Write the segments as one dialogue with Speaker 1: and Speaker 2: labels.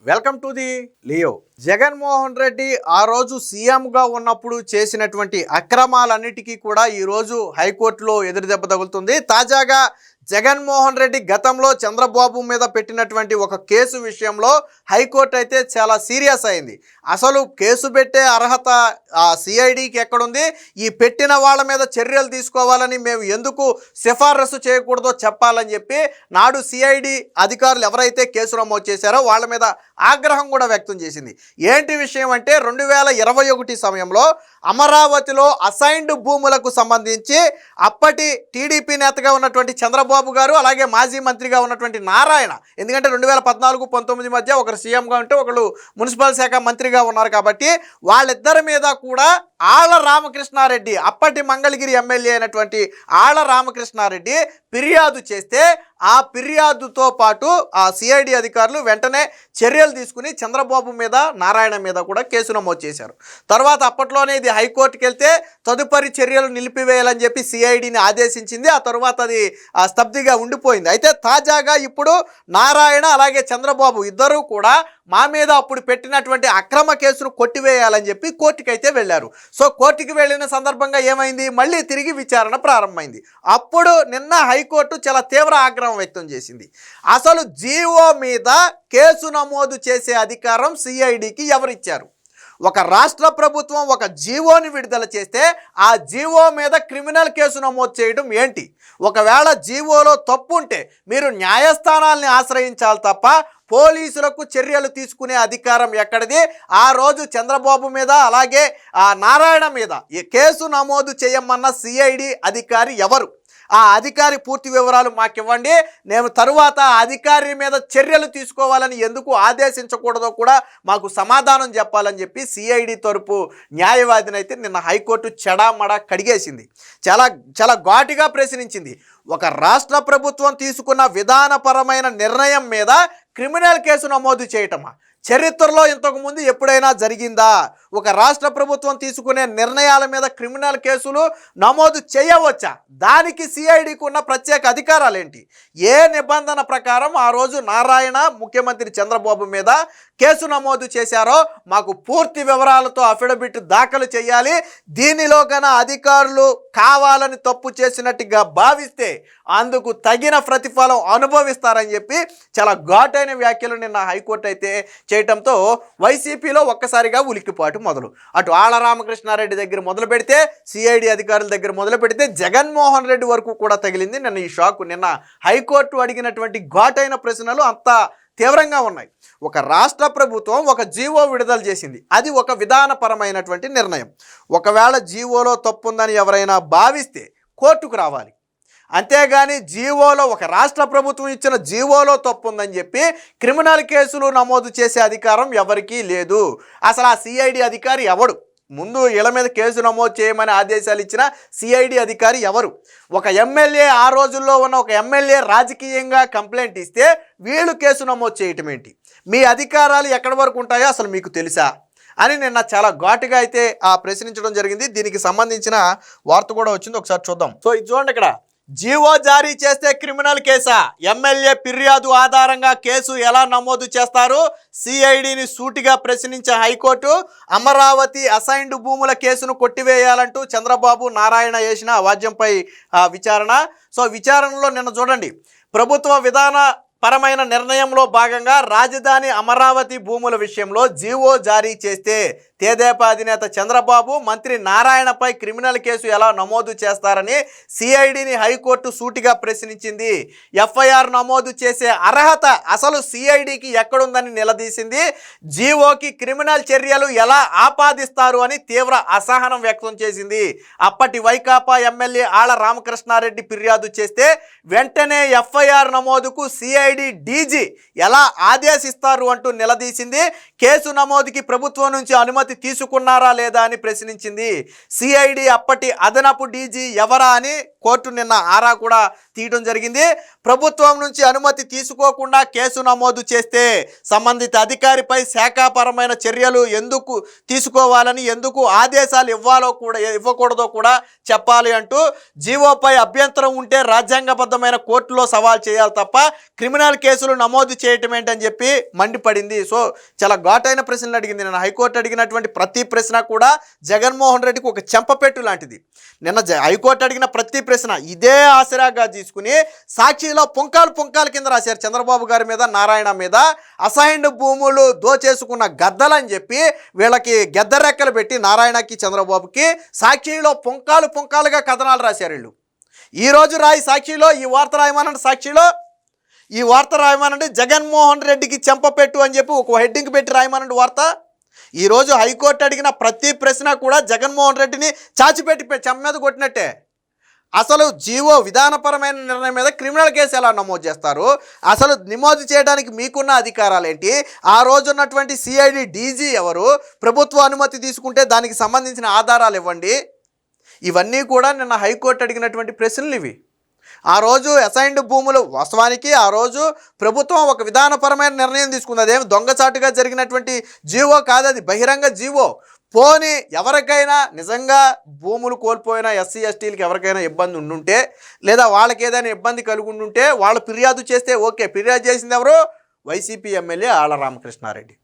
Speaker 1: Welcome to the Leo. Jaganmohan Reddy ఆ రోజు సీఎంగా ఉన్నప్పుడు చేసినటువంటి అక్రమాలన్నిటికీ కూడా ఈరోజు హైకోర్టులో ఎదురుదెబ్బ తగులుతుంది. తాజాగా జగన్మోహన్ రెడ్డి గతంలో చంద్రబాబు మీద పెట్టినటువంటి ఒక కేసు విషయంలో హైకోర్టు అయితే చాలా సీరియస్ అయింది. అసలు కేసు పెట్టే అర్హత సిఐడికి ఎక్కడుంది, ఈ పెట్టిన వాళ్ళ మీద చర్యలు తీసుకోవాలని మేము ఎందుకు సిఫారసు చేయకూడదో చెప్పాలని చెప్పి నాడు సిఐడి అధికారులు ఎవరైతే కేసు నమోదు చేశారో వాళ్ళ మీద ఆగ్రహం కూడా వ్యక్తం చేసింది. ఏంటి విషయం అంటే 2021 సమయంలో అమరావతిలో అసైన్డ్ భూములకు సంబంధించి అప్పటి టీడీపీ నేతగా ఉన్నటువంటి చంద్రబాబు గారు, అలాగే మాజీ మంత్రిగా ఉన్నటువంటి నారాయణ, ఎందుకంటే 2014-19 మధ్య ఒకరు సీఎంగా ఉంటే ఒకరు మున్సిపల్ శాఖ మంత్రిగా ఉన్నారు కాబట్టి వాళ్ళిద్దరి మీద కూడా ఆళ్ల రామకృష్ణారెడ్డి, అప్పటి మంగళగిరి ఎమ్మెల్యే అయినటువంటి ఆళ్ల రామకృష్ణారెడ్డి ఫిర్యాదు చేస్తే ఆ ఫిర్యాదుతో పాటు ఆ సిఐడి అధికారులు వెంటనే చర్యలు తీసుకుని చంద్రబాబు మీద నారాయణ మీద కూడా కేసు నమోదు చేశారు. తర్వాత అప్పట్లోనే ఇది హైకోర్టుకి వెళ్తే తదుపరి చర్యలు నిలిపివేయాలని చెప్పి సిఐడిని ఆదేశించింది. ఆ తర్వాత అది స్తబ్దిగా ఉండిపోయింది. అయితే తాజాగా ఇప్పుడు నారాయణ అలాగే చంద్రబాబు ఇద్దరూ కూడా మా మీద అప్పుడు పెట్టినటువంటి అక్రమ కేసును కొట్టివేయాలని చెప్పి కోర్టుకి అయితే వెళ్ళారు. సో కోర్టుకి వెళ్ళిన సందర్భంగా ఏమైంది, మళ్ళీ తిరిగి విచారణ ప్రారంభమైంది. అప్పుడు నిన్న హైకోర్టు చాలా తీవ్ర ఆగ్రహం వ్యక్తం చేసింది. అసలు జీవో మీద కేసు నమోదు చేసే అధికారం సిఐడికి ఎవరిచ్చారు? ఒక రాష్ట్ర ప్రభుత్వం ఒక జీవోని విడుదల చేస్తే ఆ జీవో మీద క్రిమినల్ కేసు నమోదు చేయడం ఏంటి? ఒకవేళ జీవోలో తప్పు ఉంటే మీరు న్యాయస్థానాల్ని ఆశ్రయించాలి తప్ప పోలీసులకు చర్యలు తీసుకునే అధికారం ఎక్కడిది? ఆ రోజు చంద్రబాబు మీద అలాగే నారాయణ మీద ఈ కేసు నమోదు చేయమన్న సిఐడి అధికారి ఎవరు? ఆ అధికారి పూర్తి వివరాలు మాకు ఇవ్వండి. నేను తరువాత అధికారి మీద చర్యలు తీసుకోవాలని ఎందుకు ఆదేశించకూడదో కూడా మాకు సమాధానం చెప్పాలని చెప్పి సిఐడి తరపు న్యాయవాదిని అయితే నిన్న హైకోర్టు చెడామడా కడిగేసింది. చాలా ఘాటుగా ప్రశ్నించింది. ఒక రాష్ట్ర ప్రభుత్వం తీసుకున్న విధానపరమైన నిర్ణయం మీద క్రిమినల్ కేసు నమోదు చేయటమా? చరిత్రలో ఇంతకుముందు ఎప్పుడైనా జరిగిందా? ఒక రాష్ట్ర ప్రభుత్వం తీసుకునే నిర్ణయాల మీద క్రిమినల్ కేసులు నమోదు చేయవచ్చా? దానికి సిఐడికి ఉన్న ప్రత్యేక అధికారాలు ఏంటి? ఏ నిబంధన ప్రకారం ఆ రోజు నారాయణ ముఖ్యమంత్రి చంద్రబాబు మీద కేసు నమోదు చేశారో మాకు పూర్తి వివరాలతో అఫిడవిట్ దాఖలు చేయాలి. దీనిలో కన్నా అధికారులు కావాలని తప్పు చేసినట్టుగా భావిస్తే అందుకు తగిన ప్రతిఫలం అనుభవిస్తారని చెప్పి చాలా ఘాటైన వ్యాఖ్యలు నిన్న హైకోర్టు అయితే చేయటంతో వైసీపీలో ఒక్కసారిగా ఉలిక్కిపాటు మొదలు. అటు ఆళ్ల రామకృష్ణారెడ్డి దగ్గర మొదలు పెడితే, సిఐడి అధికారుల దగ్గర మొదలు పెడితే జగన్మోహన్ రెడ్డి వరకు కూడా తగిలింది నిన్న ఈ షాక్. నిన్న హైకోర్టు అడిగినటువంటి ఘాటైన ప్రశ్నలు అంత తీవ్రంగా ఉన్నాయి. ఒక రాష్ట్ర ప్రభుత్వం ఒక జీవో విడుదల చేసింది, అది ఒక విధానపరమైనటువంటి నిర్ణయం. ఒకవేళ జీవోలో తప్పుందని ఎవరైనా భావిస్తే కోర్టుకు రావాలి. అంతేగాని జీవోలో ఒక రాష్ట్ర ప్రభుత్వం ఇచ్చిన జీవోలో తప్పు ఉందని చెప్పి క్రిమినల్ కేసులు నమోదు చేసే అధికారం ఎవరికీ లేదు. అసలు ఆ సిఐడి అధికారి ఎవడు? ముందు వీళ్ళ మీద కేసు నమోదు చేయమని ఆదేశాలు ఇచ్చిన సిఐడి అధికారి ఎవరు? ఒక ఎమ్మెల్యే, ఆ రోజుల్లో ఉన్న ఒక ఎమ్మెల్యే రాజకీయంగా కంప్లైంట్ ఇస్తే వీళ్ళు కేసు నమోదు చేయటం ఏంటి? మీ అధికారాలు ఎక్కడి వరకు ఉంటాయో అసలు మీకు తెలుసా అని నిన్న చాలా ఘాటుగా అయితే ప్రశ్నించడం జరిగింది. దీనికి సంబంధించిన వార్త కూడా వచ్చింది, ఒకసారి చూద్దాం. సో ఇది చూడండి, ఇక్కడ జీవో జారీ చేస్తే క్రిమినల్ కేసా? ఎమ్మెల్యే ఫిర్యాదు ఆధారంగా కేసు ఎలా నమోదు చేస్తారు? సిఐడిని సూటిగా ప్రశ్నించే హైకోర్టు అమరావతి అసైన్డ్ భూముల కేసును కొట్టివేయాలంటూ చంద్రబాబు నారాయణ చేసిన వాద్యంపై విచారణ. సో విచారణలో నిన్న చూడండి, ప్రభుత్వ విధాన పరమైన నిర్ణయంలో భాగంగా రాజధాని అమరావతి భూముల విషయంలో జీవో జారీ చేస్తే తెదేపా అధినేత చంద్రబాబు, మంత్రి నారాయణపై క్రిమినల్ కేసు ఎలా నమోదు చేస్తారని సిఐడిని హైకోర్టు సూటిగా ప్రశ్నించింది. ఎఫ్ఐఆర్ నమోదు చేసే అర్హత అసలు సిఐడికి ఎక్కడుందని నిలదీసింది. జీవోకి క్రిమినల్ చర్యలు ఎలా ఆపాదిస్తారు అని తీవ్ర అసహనం వ్యక్తం చేసింది. అప్పటి వైకాపా ఎమ్మెల్యే ఆళ్ల రామకృష్ణారెడ్డి ఫిర్యాదు చేస్తే వెంటనే ఎఫ్ఐఆర్ నమోదుకు సిఐడి డీజీ ఎలా ఆదేశిస్తారు అంటూ నిలదీసింది. కేసు నమోదుకి ప్రభుత్వం నుంచి అనుమతి తీసుకున్నారా లేదా అని ప్రశ్నించింది. సిఐడి అప్పటి అదనపు డీజీ ఎవరా అని కోర్టు నిన్న ఆరా కూడా తీయడం జరిగింది. ప్రభుత్వం నుంచి అనుమతి తీసుకోకుండా కేసు నమోదు చేస్తే సంబంధిత అధికారిపై శాఖాపరమైన చర్యలు ఎందుకు తీసుకోవాలని, ఎందుకు ఆదేశాలు ఇవ్వకూడదో కూడా చెప్పాలి అంటూ జీవోపై అభ్యంతరం ఉంటే రాజ్యాంగబద్ధమైన కోర్టులో సవాల్ చేయాలి తప్ప క్రిమినల్ కేసులు నమోదు చేయటం ఏంటని చెప్పి మండిపడింది. సో చాలా ఘాటైన ప్రశ్నలు అడిగింది. నేను హైకోర్టు అడిగినటువంటి ప్రతి ప్రశ్న కూడా జగన్మోహన్ రెడ్డికి ఒక చెంపపెట్టు లాంటిది. నిన్న హైకోర్టు అడిగిన ప్రతి ప్రశ్న ఇదే ఆసరాగా తీసుకుని సాక్షిలో పుంకాలు కింద రాశారు చంద్రబాబు గారి మీద, నారాయణ మీద. అసైన్డ్ భూములు దోచేసుకున్న గద్దలని చెప్పి వీళ్ళకి గెద్దరెక్కలు పెట్టి నారాయణకి, చంద్రబాబుకి సాక్షిలో పుంకాలుగా కథనాలు రాశారు వీళ్ళు. ఈరోజు రాయి సాక్షిలో ఈ వార్త రాయమనండి, సాక్షిలో ఈ వార్త రాయమనండి, జగన్మోహన్ రెడ్డికి చెంపపెట్టు అని చెప్పి ఒక హెడ్డింగ్ పెట్టి రాయమనండి వార్త. ఈరోజు హైకోర్టు అడిగిన ప్రతి ప్రశ్న కూడా జగన్మోహన్ రెడ్డిని చాచిపెట్టి చెంప మీద కొట్టినట్టే. అసలు జీవో విధానపరమైన నిర్ణయం మీద క్రిమినల్ కేసు ఎలా నమోదు చేస్తారు? అసలు నమోదు చేయడానికి మీకున్న అధికారాలు ఏంటి? ఆ రోజు ఉన్నటువంటి సిఐడి డీజీ ఎవరు? ప్రభుత్వ అనుమతి తీసుకుంటే దానికి సంబంధించిన ఆధారాలు ఇవ్వండి. ఇవన్నీ కూడా నిన్న హైకోర్టు అడిగినటువంటి ప్రశ్నలు ఇవి. ఆ రోజు అసైన్డ్ భూములు వాస్తవానికి ఆ రోజు ప్రభుత్వం ఒక విధానపరమైన నిర్ణయం తీసుకుంది. అదేం దొంగచాటుగా జరిగినటువంటి జీవో కాదు, అది బహిరంగ జీవో. పోనీ ఎవరికైనా నిజంగా భూములు కోల్పోయిన ఎస్సీ ఎస్టీలకి ఎవరికైనా ఇబ్బంది ఉండుంటే, లేదా వాళ్ళకి ఏదైనా ఇబ్బంది కలిగి ఉండుంటే వాళ్ళు ఫిర్యాదు చేస్తే ఓకే. ఫిర్యాదు చేసింది ఎవరు? YCP MLA Alla Ramakrishna Reddy.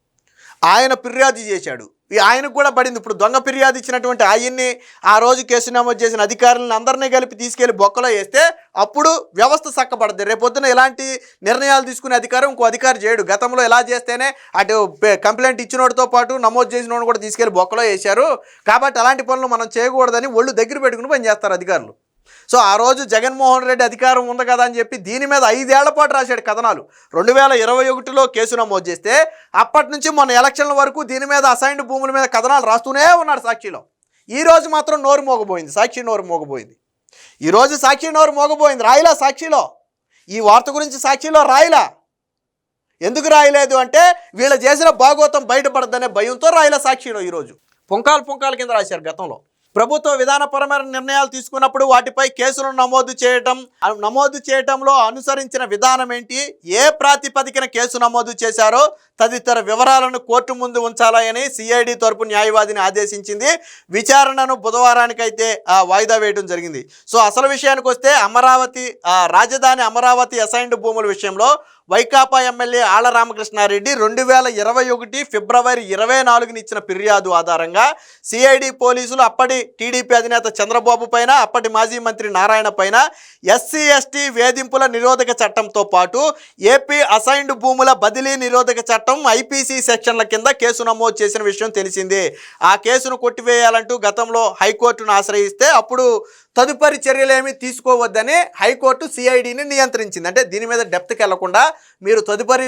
Speaker 1: ఆయన ఫిర్యాదు చేశాడు, ఆయనకు కూడా పడింది. ఇప్పుడు దొంగ ఫిర్యాదు ఇచ్చినటువంటి ఆయన్ని ఆ రోజు కేసు నమోదు చేసిన అధికారులను అందరినీ కలిపి తీసుకెళ్లి బొక్కలో వేస్తే అప్పుడు వ్యవస్థ చక్కబడద్ది. రేపొద్దున ఇలాంటి నిర్ణయాలు తీసుకునే అధికారం ఇంకో అధికారి చేయడు. గతంలో ఎలా చేస్తేనే అటు కంప్లైంట్ ఇచ్చినోడితో పాటు నమోదు చేసినోడు కూడా తీసుకెళ్లి బొక్కలో వేశారు. కాబట్టి అలాంటి పనులు మనం చేయకూడదని ఒళ్ళు దగ్గర పెట్టుకుని పనిచేస్తారు అధికారులు. సో ఆ రోజు జగన్మోహన్ రెడ్డి అధికారం ఉంది కదా అని చెప్పి దీని మీద 5 ఏళ్ల పాటు రాశాడు కథనాలు. 2021లో కేసు నమోదు చేస్తే అప్పటి నుంచి మొన్న ఎలక్షన్ల వరకు దీని మీద అసైన్డ్ భూముల మీద కథనాలు రాస్తూనే ఉన్నాడు సాక్షిలో. ఈరోజు మాత్రం నోరు మోగబోయింది, సాక్షి నోరు మోగబోయింది. ఈరోజు సాక్షి నోరు మోగబోయింది. రాయిలా సాక్షిలో ఈ వార్త గురించి సాక్షిలో రాయిలా. ఎందుకు రాయలేదు అంటే వీళ్ళు చేసిన భాగోతం బయటపడదనే భయంతో రాయిలా సాక్షిలో. ఈరోజు పుంకాలు కింద రాశారు. గతంలో ప్రభుత్వ విధానపరమైన నిర్ణయాలు తీసుకున్నప్పుడు వాటిపై కేసులను నమోదు చేయటంలో అనుసరించిన విధానం ఏంటి, ఏ ప్రాతిపదికన కేసు నమోదు చేశారో తదితర వివరాలను కోర్టు ముందు ఉంచాలని సిఐడి తరపు న్యాయవాదిని ఆదేశించింది. విచారణను బుధవారానికైతే వాయిదా వేయడం జరిగింది. సో అసలు విషయానికి వస్తే రాజధాని అమరావతి అసైన్డ్ భూముల విషయంలో వైకాపా ఎమ్మెల్యే ఆళ్ల రామకృష్ణారెడ్డి 2021 ఫిబ్రవరి 24ని ఇచ్చిన ఫిర్యాదు ఆధారంగా సిఐడి పోలీసులు అప్పటి టీడీపీ అధినేత చంద్రబాబు పైన, అప్పటి మాజీ మంత్రి నారాయణ పైన ఎస్సీ ఎస్టీ వేధింపుల నిరోధక చట్టంతో పాటు ఏపీ అసైన్డ్ భూముల బదిలీ నిరోధక చట్టం ఐపీసీ సెక్షన్ల కింద కేసు నమోదు చేసిన విషయం తెలిసిందే. ఆ కేసును కొట్టివేయాలంటూ గతంలో హైకోర్టును ఆశ్రయిస్తే అప్పుడు తదుపరి చర్యలేమీ తీసుకోవద్దని హైకోర్టు సిఐడిని నియంత్రించింది. అంటే దీని మీద డెప్త్కి వెళ్లకుండా మీరు తదుపరి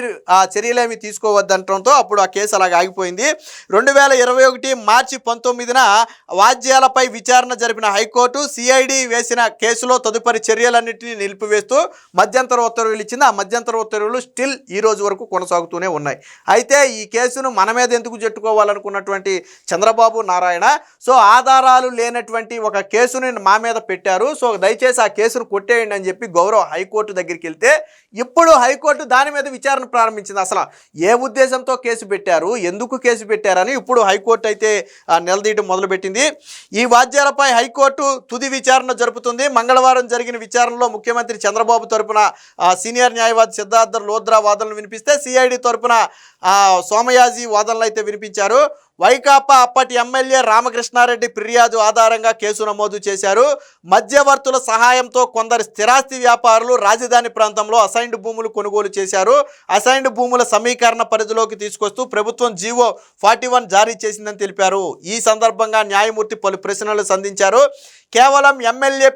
Speaker 1: చర్యలేమీ తీసుకోవద్దంటంతో అప్పుడు ఆ కేసు అలాగ ఆగిపోయింది. 2021 మార్చి 19న వాద్యాలపై విచారణ జరిపిన హైకోర్టు సిఐడి వేసిన కేసులో తదుపరి చర్యలన్నింటినీ నిలిపివేస్తూ మధ్యంతర ఉత్తర్వులు ఇచ్చింది. ఆ మధ్యంతర ఉత్తర్వులు స్టిల్ ఈ రోజు వరకు కొనసాగుతూనే ఉన్నాయి. అయితే ఈ కేసును మన మీద ఎందుకు జట్టుకోవాలనుకున్నటువంటి చంద్రబాబు, నారాయణ సో ఆధారాలు లేనటువంటి ఒక కేసుని మా మీద పెట్టారు, సో దయచేసి ఆ కేసును కొట్టేయండి అని చెప్పి గౌరవ హైకోర్టు దగ్గరికి వెళ్తే ఇప్పుడు హైకోర్టు దాని మీద విచారణ ప్రారంభించింది. అసలు ఏ ఉద్దేశంతో కేసు పెట్టారు, ఎందుకు కేసు పెట్టారని ఇప్పుడు హైకోర్టు అయితే నిలదీయడం మొదలుపెట్టింది. ఈ వాద్యాలపై హైకోర్టు తుది విచారణ జరుపుతుంది. మంగళవారం జరిగిన విచారణలో ముఖ్యమంత్రి చంద్రబాబు తరపున సీనియర్ న్యాయవాది సిద్ధార్థ లోద్రా వాదనలు వినిపిస్తే సిఐడి తరపున సోమయాజీ వాదనలు అయితే వినిపించారు. వైకాపా అప్పటి ఎమ్మెల్యే రామకృష్ణారెడ్డి ఫిర్యాదు ఆధారంగా కేసు నమోదు చేశారు. మధ్యవర్తుల సహాయంతో కొందరు స్థిరాస్తి వ్యాపారులు రాజధాని ప్రాంతంలో అసైన్డ్ భూములు కొనుగోలు చేశారు. అసైన్డ్ భూముల సమీకరణ పరిధిలోకి తీసుకొస్తూ ప్రభుత్వం జీవో 41 జారీ చేసిందని తెలిపారు. ఈ సందర్భంగా న్యాయమూర్తి పలు ప్రశ్నలు సంధించారు. కేవలం ఎమ్మెల్యే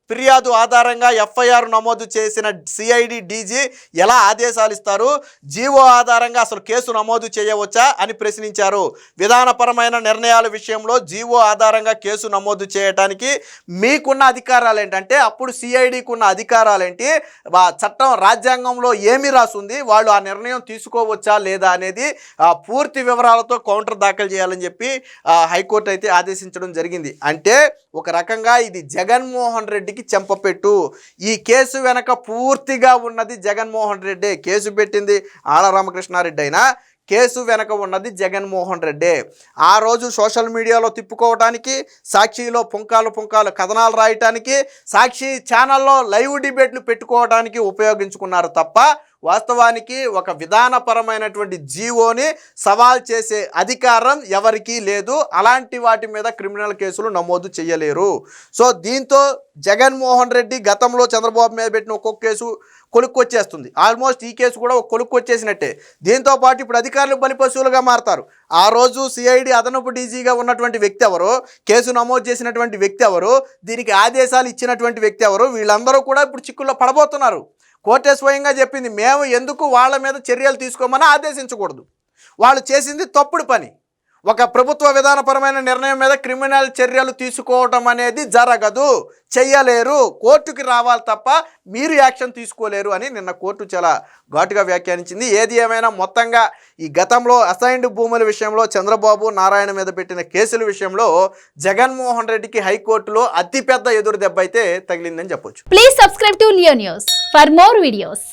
Speaker 1: ఫిర్యాదు ఆధారంగా ఎఫ్ఐఆర్ నమోదు చేసిన సిఐడి డీజీ ఎలా ఆదేశాలు ఇస్తారు, జీవో ఆధారంగా అసలు కేసు నమోదు చేయవచ్చా అని ప్రశ్నించారు. విధానపరమైన నిర్ణయాల విషయంలో జీవో ఆధారంగా కేసు నమోదు చేయడానికి మీకున్న అధికారాలు ఏంటంటే అప్పుడు సిఐడికి ఉన్న అధికారాలు ఏంటి, చట్టం రాజ్యాంగంలో ఏమి రాసుంది, వాళ్ళు ఆ నిర్ణయం తీసుకోవచ్చా లేదా అనేది పూర్తి వివరాలతో కౌంటర్ దాఖలు చేయాలని చెప్పి హైకోర్టు అయితే ఆదేశించడం జరిగింది. అంటే ఒక రకంగా ఇది జగన్మోహన్ రెడ్డి రెడ్డికి చెంపపెట్టు. ఈ కేసు వెనక పూర్తిగా ఉన్నది జగన్మోహన్ రెడ్డి. కేసు పెట్టింది ఆళ్ల రామకృష్ణారెడ్డి అయినా కేసు వెనక ఉన్నది జగన్మోహన్ రెడ్డి. ఆ రోజు సోషల్ మీడియాలో తిప్పుకోవడానికి, సాక్షిలో పుంకాలు కథనాలు రాయటానికి, సాక్షి ఛానల్లో లైవ్ డిబేట్లు పెట్టుకోవడానికి ఉపయోగించుకున్నారు తప్ప వాస్తవానికి ఒక విధానపరమైనటువంటి జీవోని సవాల్ చేసే అధికారం ఎవరికీ లేదు. అలాంటి వాటి మీద క్రిమినల్ కేసులు నమోదు చేయలేరు. సో దీంతో జగన్మోహన్ రెడ్డి గతంలో చంద్రబాబు మీద పెట్టిన ఒక్కొక్క కేసు కొలుక్కొచ్చేస్తుంది. ఆల్మోస్ట్ ఈ కేసు కూడా ఒక కొలుక్కొచ్చేసినట్టే. దీంతో పాటు ఇప్పుడు అధికారులు బలిపశువులుగా మారతారు. ఆ రోజు సిఐడి అదనపు డీజీగా ఉన్నటువంటి వ్యక్తి ఎవరు, కేసు నమోదు చేసినటువంటి వ్యక్తి ఎవరు, దీనికి ఆదేశాలు ఇచ్చినటువంటి వ్యక్తి ఎవరు, వీళ్ళందరూ కూడా ఇప్పుడు చిక్కుల్లో పడబోతున్నారు. కోర్టే స్వయంగా చెప్పింది, మేము ఎందుకు వాళ్ళ మీద చర్యలు తీసుకోమని ఆదేశించకూడదు. వాళ్ళు చేసింది తప్పుడు పని. ఒక ప్రభుత్వ విధానపరమైన నిర్ణయం మీద క్రిమినల్ చర్యలు తీసుకోవటం అనేది జరగదు, చెయ్యలేరు. కోర్టుకి రావాలి తప్ప మీరు యాక్షన్ తీసుకోలేరు అని నిన్న కోర్టు చాలా ఘాటుగా వ్యాఖ్యానించింది. ఏది ఏమైనా మొత్తంగా ఈ గతంలో అసైన్డ్ భూముల విషయంలో చంద్రబాబు నారాయణ మీద పెట్టిన కేసుల విషయంలో జగన్మోహన్ రెడ్డికి హైకోర్టులో అతిపెద్ద ఎదురు దెబ్బ అయితే తగిలిందని చెప్పొచ్చు.
Speaker 2: Please subscribe to Leo news for more videos.